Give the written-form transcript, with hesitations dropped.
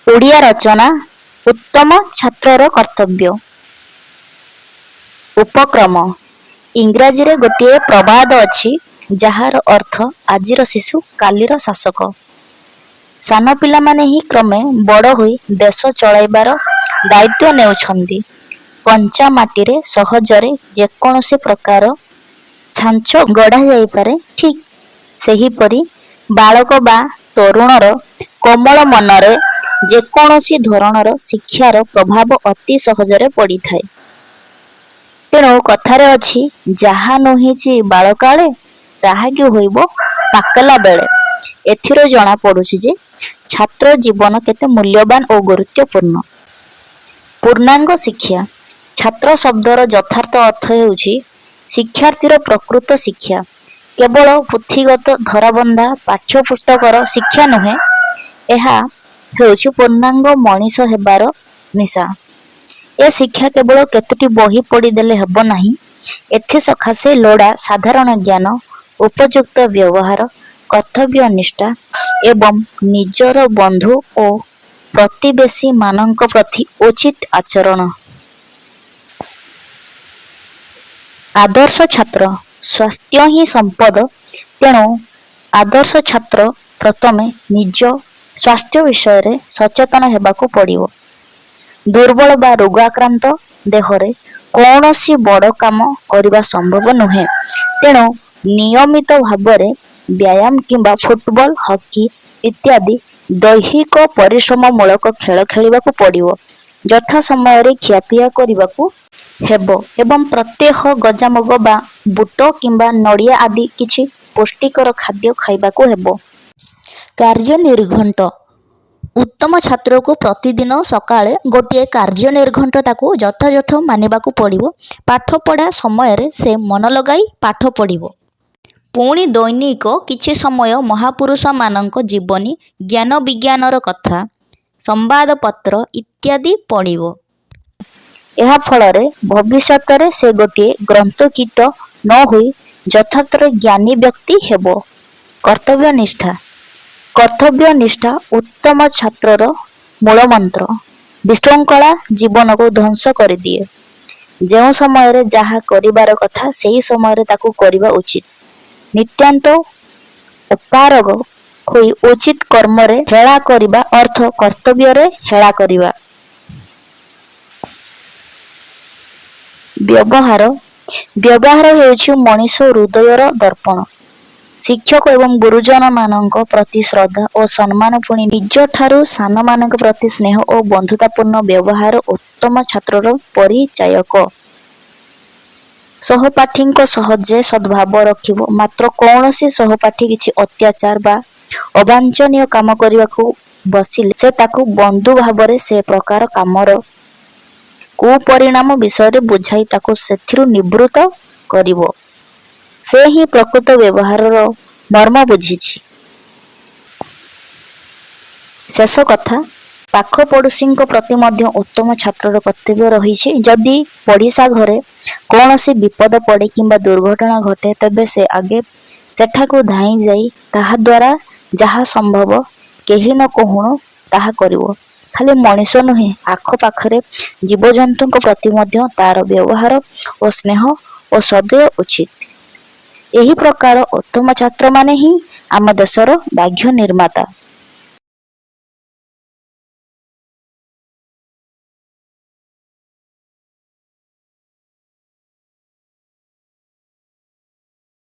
ଓଡ଼ିଆ ରଚନା ଉତ୍ତମ ଛାତ୍ରର କର୍ତ୍ତବ୍ୟ। ଉପକ୍ରମ। ଇଂରାଜୀରେ ଗୋଟିଏ ପ୍ରବାଦ ଅଛି, ଯାହାର ଅର୍ଥ ଆଜିର ଶିଶୁ କାଲିର ଶାସକ। ସାନ ପିଲାମାନେ ହିଁ କ୍ରମେ ବଡ଼ ହୋଇ ଦେଶ ଚଳାଇବାର ଦାୟିତ୍ୱ ନେଉଛନ୍ତି। କଞ୍ଚା ମାଟିରେ ସହଜରେ ଯେକୌଣସି ପ୍ରକାର ଛାଞ୍ଚ ଗଢ଼ା ଯାଇପାରେ, ଠିକ୍ ସେହିପରି ବାଳକ ବା ତରୁଣର କୋମଳ ମନରେ ଯେକୌଣସି ଧରଣର ଶିକ୍ଷାର ପ୍ରଭାବ ଅତି ସହଜରେ ପଡ଼ିଥାଏ। ତେଣୁ କଥାରେ ଅଛି, ଯାହା ନୁହିଁଛି ବାଳକାଳେ, ତାହାକି ହୋଇବ ପାକଲା ବେଳେ। ଏଥିରୁ ଜଣାପଡ଼ୁଛି ଯେ ଛାତ୍ର ଜୀବନ କେତେ ମୂଲ୍ୟବାନ ଓ ଗୁରୁତ୍ୱପୂର୍ଣ୍ଣ। ପୂର୍ଣ୍ଣାଙ୍ଗ ଶିକ୍ଷା। ଛାତ୍ର ଶବ୍ଦର ଯଥାର୍ଥ ଅର୍ଥ ହେଉଛି ଶିକ୍ଷାର୍ଥୀର ପ୍ରକୃତ ଶିକ୍ଷା। କେବଳ ପୁଥିଗତ ଧରାବନ୍ଧା ପାଠ୍ୟପୁସ୍ତକର ଶିକ୍ଷା ନୁହେଁ, ଏହା ହେଉଛି ପୂର୍ଣ୍ଣାଙ୍ଗ ମଣିଷ ହେବାର ନିଶା। ଏ ଶିକ୍ଷା କେବଳ କେତୋଟି ବହି ପଢ଼ିଦେଲେ ହେବ ନାହିଁ। ଏଥିସକାଶେ ଲୋଡ଼ା ସାଧାରଣ ଜ୍ଞାନ, ଉପଯୁକ୍ତ ବ୍ୟବହାର, କର୍ତ୍ତବ୍ୟନିଷ୍ଠା ଏବଂ ନିଜର ବନ୍ଧୁ ଓ ପ୍ରତିବେଶୀମାନଙ୍କ ପ୍ରତି ଉଚିତ ଆଚରଣ। ଆଦର୍ଶ ଛାତ୍ର। ସ୍ୱାସ୍ଥ୍ୟ ହିଁ ସମ୍ପଦ। ତେଣୁ ଆଦର୍ଶ ଛାତ୍ର ପ୍ରଥମେ ନିଜ ସ୍ୱାସ୍ଥ୍ୟ ବିଷୟରେ ସଚେତନ ହେବାକୁ ପଡ଼ିବ। ଦୁର୍ବଳ ବା ରୋଗାକ୍ରାନ୍ତ ଦେହରେ କୌଣସି ବଡ଼ କାମ କରିବା ସମ୍ଭବ ନୁହେଁ। ତେଣୁ ନିୟମିତ ଭାବରେ ବ୍ୟାୟାମ କିମ୍ବା ଫୁଟବଲ, ହକି ଇତ୍ୟାଦି ଦୈହିକ ପରିଶ୍ରମମୂଳକ ଖେଳ ଖେଳିବାକୁ ପଡ଼ିବ। ଯଥା ସମୟରେ ଖିଆପିଆ କରିବାକୁ ହେବ ଏବଂ ପ୍ରତ୍ୟହ ଗଜାମୁଗ ବା ବୁଟ କିମ୍ବା ନଡ଼ିଆ ଆଦି କିଛି ପୁଷ୍ଟିକର ଖାଦ୍ୟ ଖାଇବାକୁ ହେବ। କାର୍ଯ୍ୟ ନିର୍ଘଣ୍ଟ। ଉତ୍ତମ ଛାତ୍ରକୁ ପ୍ରତିଦିନ ସକାଳେ ଗୋଟିଏ କାର୍ଯ୍ୟ ନିର୍ଘଣ୍ଟ ତାକୁ ଯଥାଯଥ ମାନିବାକୁ ପଡ଼ିବ। ପାଠପଢ଼ା ସମୟରେ ସେ ମନ ଲଗାଇ ପାଠ ପଢ଼ିବ। ପୁଣି ଦୈନିକ କିଛି ସମୟ ମହାପୁରୁଷମାନଙ୍କ ଜୀବନୀ, ଜ୍ଞାନ ବିଜ୍ଞାନର କଥା, ସମ୍ବାଦପତ୍ର ଇତ୍ୟାଦି ପଢ଼ିବ। ଏହା ଫଳରେ ଭବିଷ୍ୟତରେ ସେ ଗୋଟିଏ ଗ୍ରନ୍ଥକୀଟ ନ ହୋଇ ଯଥାର୍ଥର ଜ୍ଞାନୀ ବ୍ୟକ୍ତି ହେବ। କର୍ତ୍ତବ୍ୟନିଷ୍ଠା। କର୍ତ୍ତବ୍ୟନିଷ୍ଠା ଉତ୍ତମ ଛାତ୍ରର ମୂଳମନ୍ତ୍ର। ବିଶୃଙ୍ଖଳା ଜୀବନକୁ ଧ୍ୱଂସ କରିଦିଏ। ଯେଉଁ ସମୟରେ ଯାହା କରିବାର କଥା ସେହି ସମୟରେ ତାକୁ କରିବା ଉଚିତ। ନିତାନ୍ତ ଅପାରଗ ହୋଇ ଉଚିତ କର୍ମରେ ହେଳା କରିବା ଅର୍ଥ କର୍ତ୍ତବ୍ୟରେ ହେଳା କରିବା। ବ୍ୟବହାର। ବ୍ୟବହାର ହେଉଛି ମଣିଷ ହୃଦୟର ଦର୍ପଣ। ଶିକ୍ଷକ ଏବଂ ଗୁରୁଜନମାନଙ୍କ ପ୍ରତି ଶ୍ରଦ୍ଧା ଓ ସମ୍ମାନ, ପୁଣି ନିଜଠାରୁ ସାନମାନଙ୍କ ପ୍ରତି ସ୍ନେହ ଓ ବନ୍ଧୁତାପୂର୍ଣ୍ଣ ବ୍ୟବହାର ଉତ୍ତମ ଛାତ୍ରର ପରିଚାୟକ। ସହପାଠୀଙ୍କ ସହ ଯେ ସଦ୍ଭାବ ରଖିବ, ମାତ୍ର କୌଣସି ସହପାଠୀ କିଛି ଅତ୍ୟାଚାର ବା ଅବାଞ୍ଛନୀୟ କାମ କରିବାକୁ ବସିଲେ ସେ ତାକୁ ବନ୍ଧୁ ଭାବରେ ସେ ପ୍ରକାର କାମର କୁପରିଣାମ ବିଷୟରେ ବୁଝାଇ ତାକୁ ସେଥିରୁ ନିବୃତ୍ତ କରିବ। ସେ ହିଁ ପ୍ରକୃତ ବ୍ୟବହାରର ମର୍ମ ବୁଝିଛି। ଶେଷ କଥା, ପାଖ ପଡ଼ୋଶୀଙ୍କ ପ୍ରତି ମଧ୍ୟ ଉତ୍ତମ ଛାତ୍ରର କର୍ତ୍ତବ୍ୟ ରହିଛି। ଯଦି ପଡ଼ିଶା ଘରେ କୌଣସି ବିପଦ ପଡ଼େ କିମ୍ବା ଦୁର୍ଘଟଣା ଘଟେ, ତେବେ ସେ ଆଗେ ସେଠାକୁ ଧାଇଁ ଯାଇ ତାହାଦ୍ୱାରା ଯାହା ସମ୍ଭବ କେହି ନ କହୁଣୁ ତାହା କରିବ। ଖାଲି ମଣିଷ ନୁହେଁ, ଆଖପାଖରେ ଜୀବଜନ୍ତୁଙ୍କ ପ୍ରତି ମଧ୍ୟ ତା'ର ବ୍ୟବହାର ଓ ସ୍ନେହ ଓ ସଦୟ ଉଚିତ। ଏହି ପ୍ରକାର ଉତ୍ତମ ଛାତ୍ରମାନେ ହିଁ ଆମ ଦେଶର ଭାଗ୍ୟ ନିର୍ମାତା।